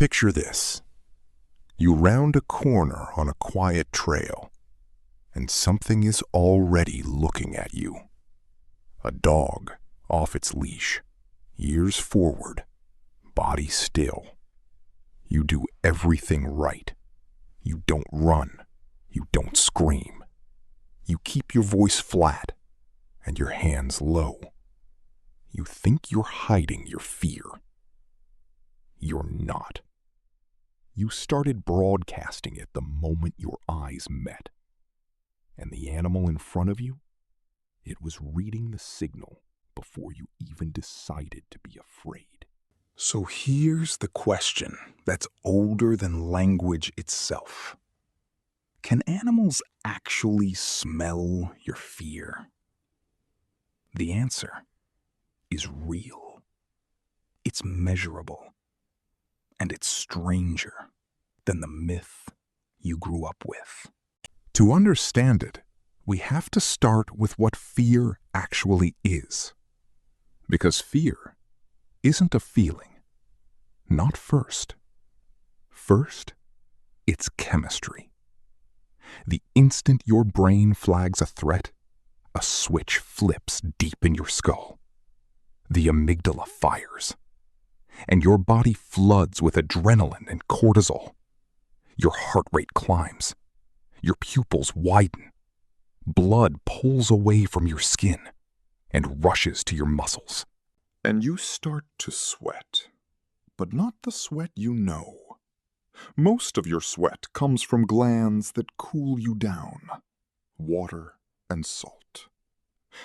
Picture this. You round a corner on a quiet trail, and something is already looking at you. A dog off its leash, ears forward, body still. You do everything right. You don't run. You don't scream. You keep your voice flat and your hands low. You think you're hiding your fear. You're not. You started broadcasting it the moment your eyes met. And the animal in front of you, it was reading the signal before you even decided to be afraid. So here's the question that's older than language itself. Can animals actually smell your fear? The answer is real. It's measurable. And it's stranger than the myth you grew up with. To understand it, we have to start with what fear actually is. Because fear isn't a feeling. Not first. First, it's chemistry. The instant your brain flags a threat, a switch flips deep in your skull. The amygdala fires, and your body floods with adrenaline and cortisol. Your heart rate climbs. Your pupils widen. Blood pulls away from your skin and rushes to your muscles. And you start to sweat, but not the sweat you know. Most of your sweat comes from glands that cool you down, water and salt.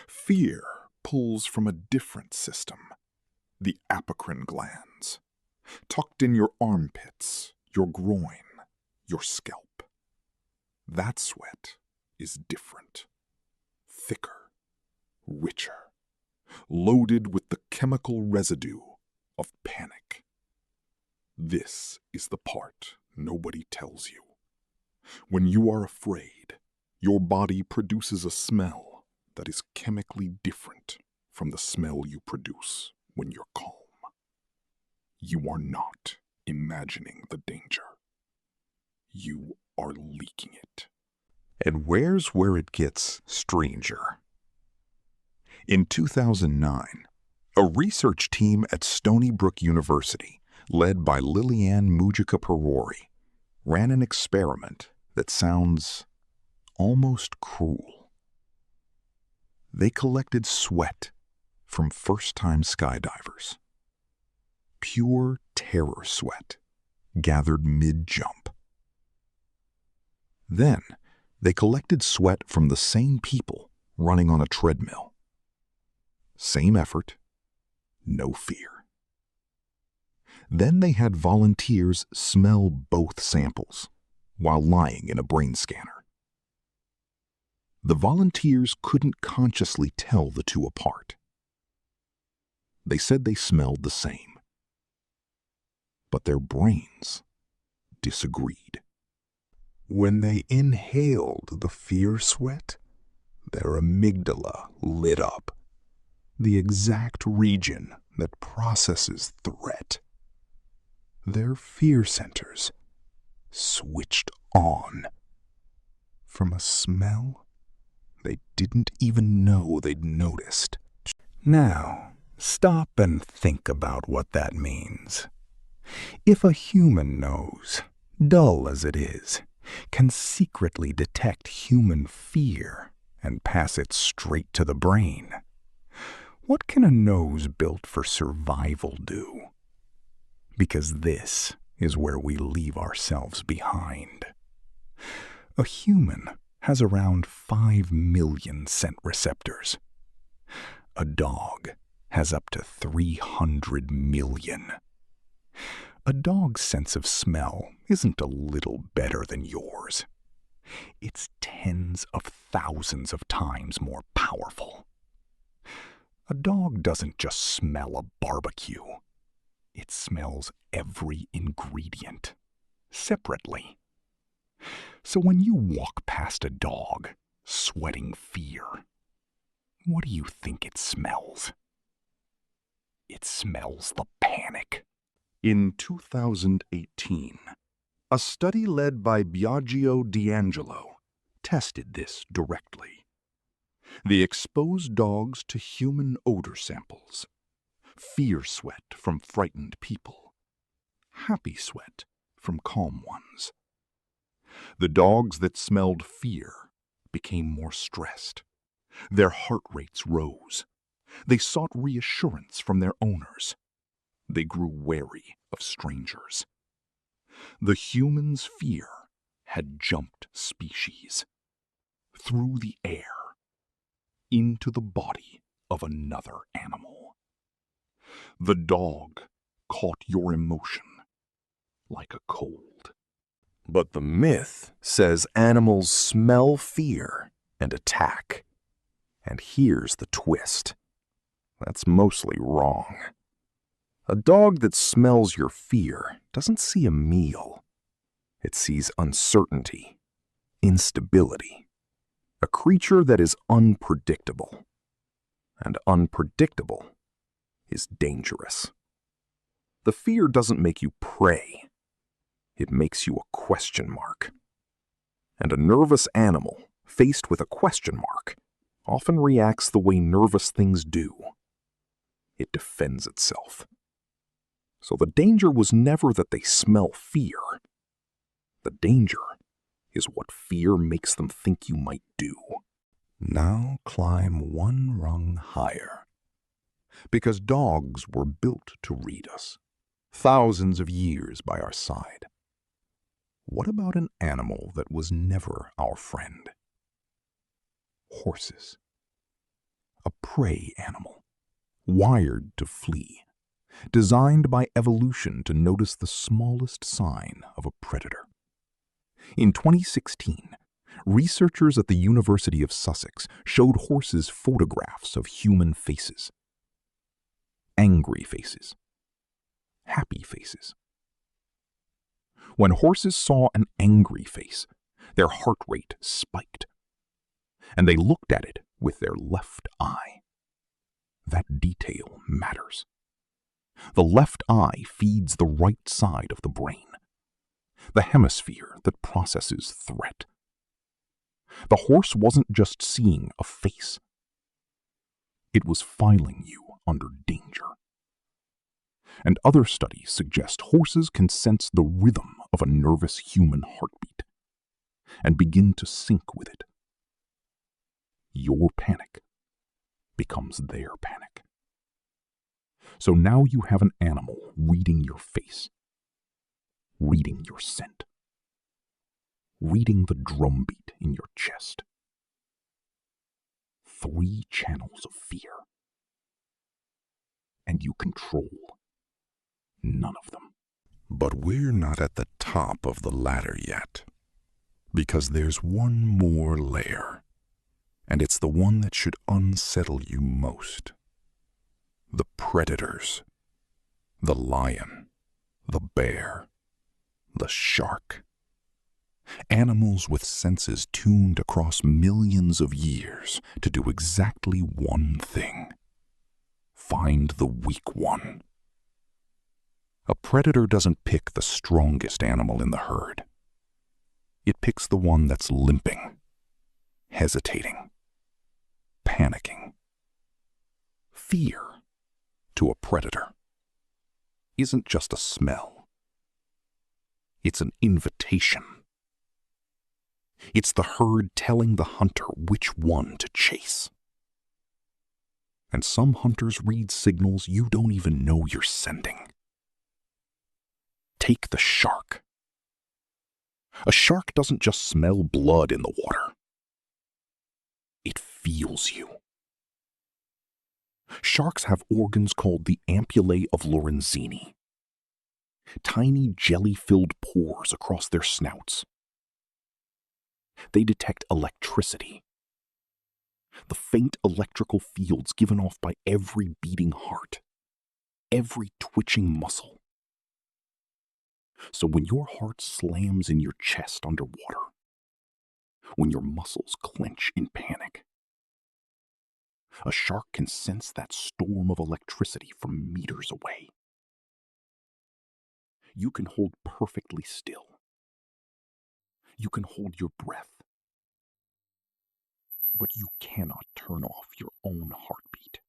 Fear pulls from a different system, the apocrine glands, tucked in your armpits, your groin, your scalp. That sweat is different, thicker, richer, loaded with the chemical residue of panic. This is the part nobody tells you. When you are afraid, your body produces a smell that is chemically different from the smell you produce when you're calm. You are not imagining the danger. You are leaking it. And where's where it gets stranger? In 2009, a research team at Stony Brook University, led by Liliane Mujica-Perori, ran an experiment that sounds almost cruel. They collected sweat from first-time skydivers. Pure terror sweat gathered mid-jump. Then they collected sweat from the same people running on a treadmill. Same effort, no fear. Then they had volunteers smell both samples while lying in a brain scanner. The volunteers couldn't consciously tell the two apart. They said they smelled the same, but their brains disagreed. When they inhaled the fear sweat, their amygdala lit up, the exact region that processes threat. Their fear centers switched on from a smell they didn't even know they'd noticed. Now, stop and think about what that means. If a human nose, dull as it is, can secretly detect human fear and pass it straight to the brain, what can a nose built for survival do? Because this is where we leave ourselves behind. A human has around 5 million scent receptors. A dog has up to 300 million. A dog's sense of smell isn't a little better than yours. It's tens of thousands of times more powerful. A dog doesn't just smell a barbecue. It smells every ingredient, separately. So when you walk past a dog, sweating fear, what do you think it smells? It smells the panic. In 2018, a study led by Biagio D'Angelo tested this directly. They exposed dogs to human odor samples, fear sweat from frightened people, happy sweat from calm ones. The dogs that smelled fear became more stressed. Their heart rates rose. They sought reassurance from their owners. They grew wary of strangers. The human's fear had jumped species, through the air, into the body of another animal. The dog caught your emotion like a cold. But the myth says animals smell fear and attack. And here's the twist. That's mostly wrong. A dog that smells your fear doesn't see a meal. It sees uncertainty, instability, a creature that is unpredictable. And unpredictable is dangerous. The fear doesn't make you prey. It makes you a question mark. And a nervous animal, faced with a question mark, often reacts the way nervous things do. It defends itself. So the danger was never that they smell fear. The danger is what fear makes them think you might do. Now climb one rung higher. Because dogs were built to read us, thousands of years by our side. What about an animal that was never our friend? Horses. A prey animal, wired to flee, designed by evolution to notice the smallest sign of a predator. In 2016, researchers at the University of Sussex showed horses photographs of human faces. Angry faces. Happy faces. When horses saw an angry face, their heart rate spiked, and they looked at it with their left eye. That detail matters. The left eye feeds the right side of the brain, the hemisphere that processes threat. The horse wasn't just seeing a face. It was filing you under danger. And other studies suggest horses can sense the rhythm of a nervous human heartbeat and begin to sync with it. Your panic becomes their panic. So now you have an animal reading your face, reading your scent, reading the drumbeat in your chest. 3 channels of fear. And you control none of them. But we're not at the top of the ladder yet, because there's one more layer, and it's the one that should unsettle you most. The predators. The lion, the bear, the shark. Animals with senses tuned across millions of years to do exactly one thing: find the weak one. A predator doesn't pick the strongest animal in the herd. It picks the one that's limping, hesitating, panicking. Fear, to a predator, isn't just a smell. It's an invitation. It's the herd telling the hunter which one to chase. And some hunters read signals you don't even know you're sending. Take the shark. A shark doesn't just smell blood in the water. It feels you. Sharks have organs called the ampullae of Lorenzini. Tiny jelly-filled pores across their snouts. They detect electricity. The faint electrical fields given off by every beating heart, every twitching muscle. So when your heart slams in your chest underwater, when your muscles clench in panic, a shark can sense that storm of electricity from meters away. You can hold perfectly still. You can hold your breath. But you cannot turn off your own heartbeat.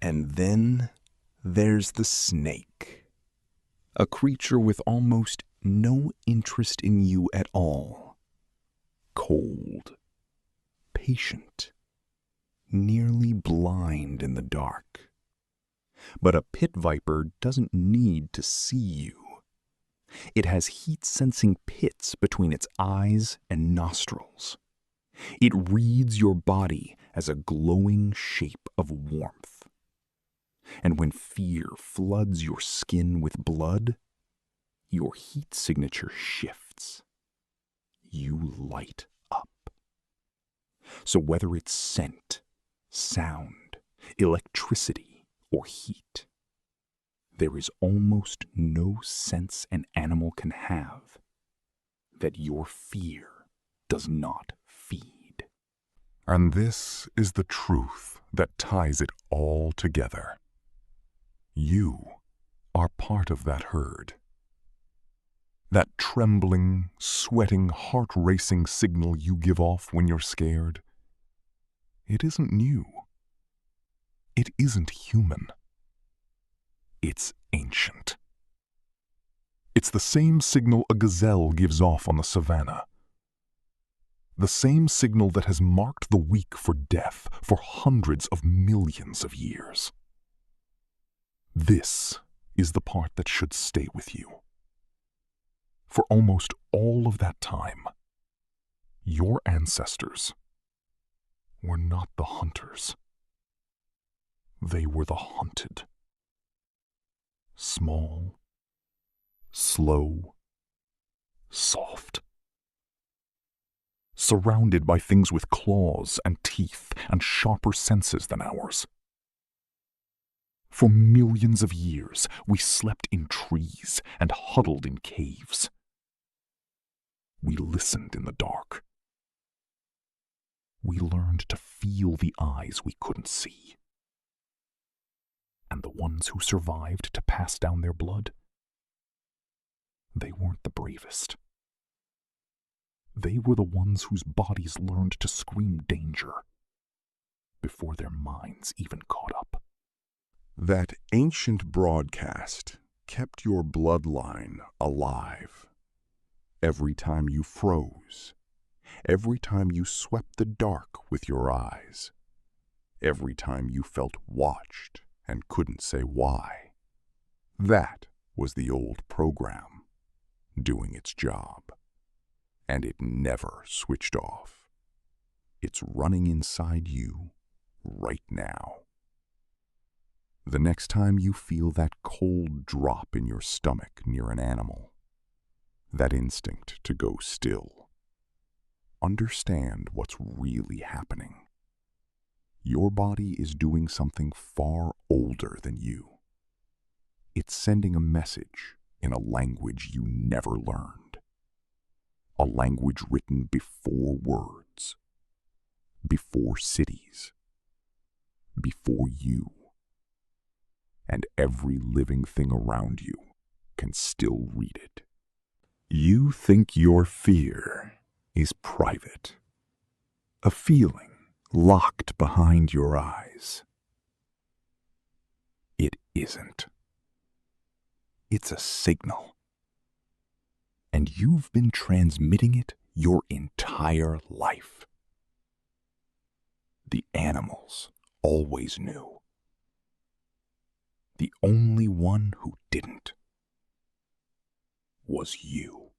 And then there's the snake, a creature with almost no interest in you at all. Cold, patient, nearly blind in the dark. But a pit viper doesn't need to see you. It has heat-sensing pits between its eyes and nostrils. It reads your body as a glowing shape of warmth. And when fear floods your skin with blood, your heat signature shifts. You light up. So whether it's scent, sound, electricity, or heat, there is almost no sense an animal can have that your fear does not feed. And this is the truth that ties it all together. You are part of that herd. That trembling, sweating, heart-racing signal you give off when you're scared, it isn't new. It isn't human. It's ancient. It's the same signal a gazelle gives off on the savannah. The same signal that has marked the weak for death for hundreds of millions of years. This is the part that should stay with you. For almost all of that time, your ancestors were not the hunters. They were the hunted. Small, slow, soft. Surrounded by things with claws and teeth and sharper senses than ours. For millions of years, we slept in trees and huddled in caves. We listened in the dark. We learned to feel the eyes we couldn't see. And the ones who survived to pass down their blood, they weren't the bravest. They were the ones whose bodies learned to scream danger before their minds even caught up. That ancient broadcast kept your bloodline alive. Every time you froze, every time you swept the dark with your eyes, every time you felt watched and couldn't say why. That was the old program, doing its job. And it never switched off. It's running inside you right now. The next time you feel that cold drop in your stomach near an animal, that instinct to go still, understand what's really happening. Your body is doing something far older than you. It's sending a message in a language you never learned. A language written before words, before cities, before you. And every living thing around you can still read it. You think your fear is private, a feeling locked behind your eyes. It isn't. It's a signal. And you've been transmitting it your entire life. The animals always knew. The only one who didn't was you.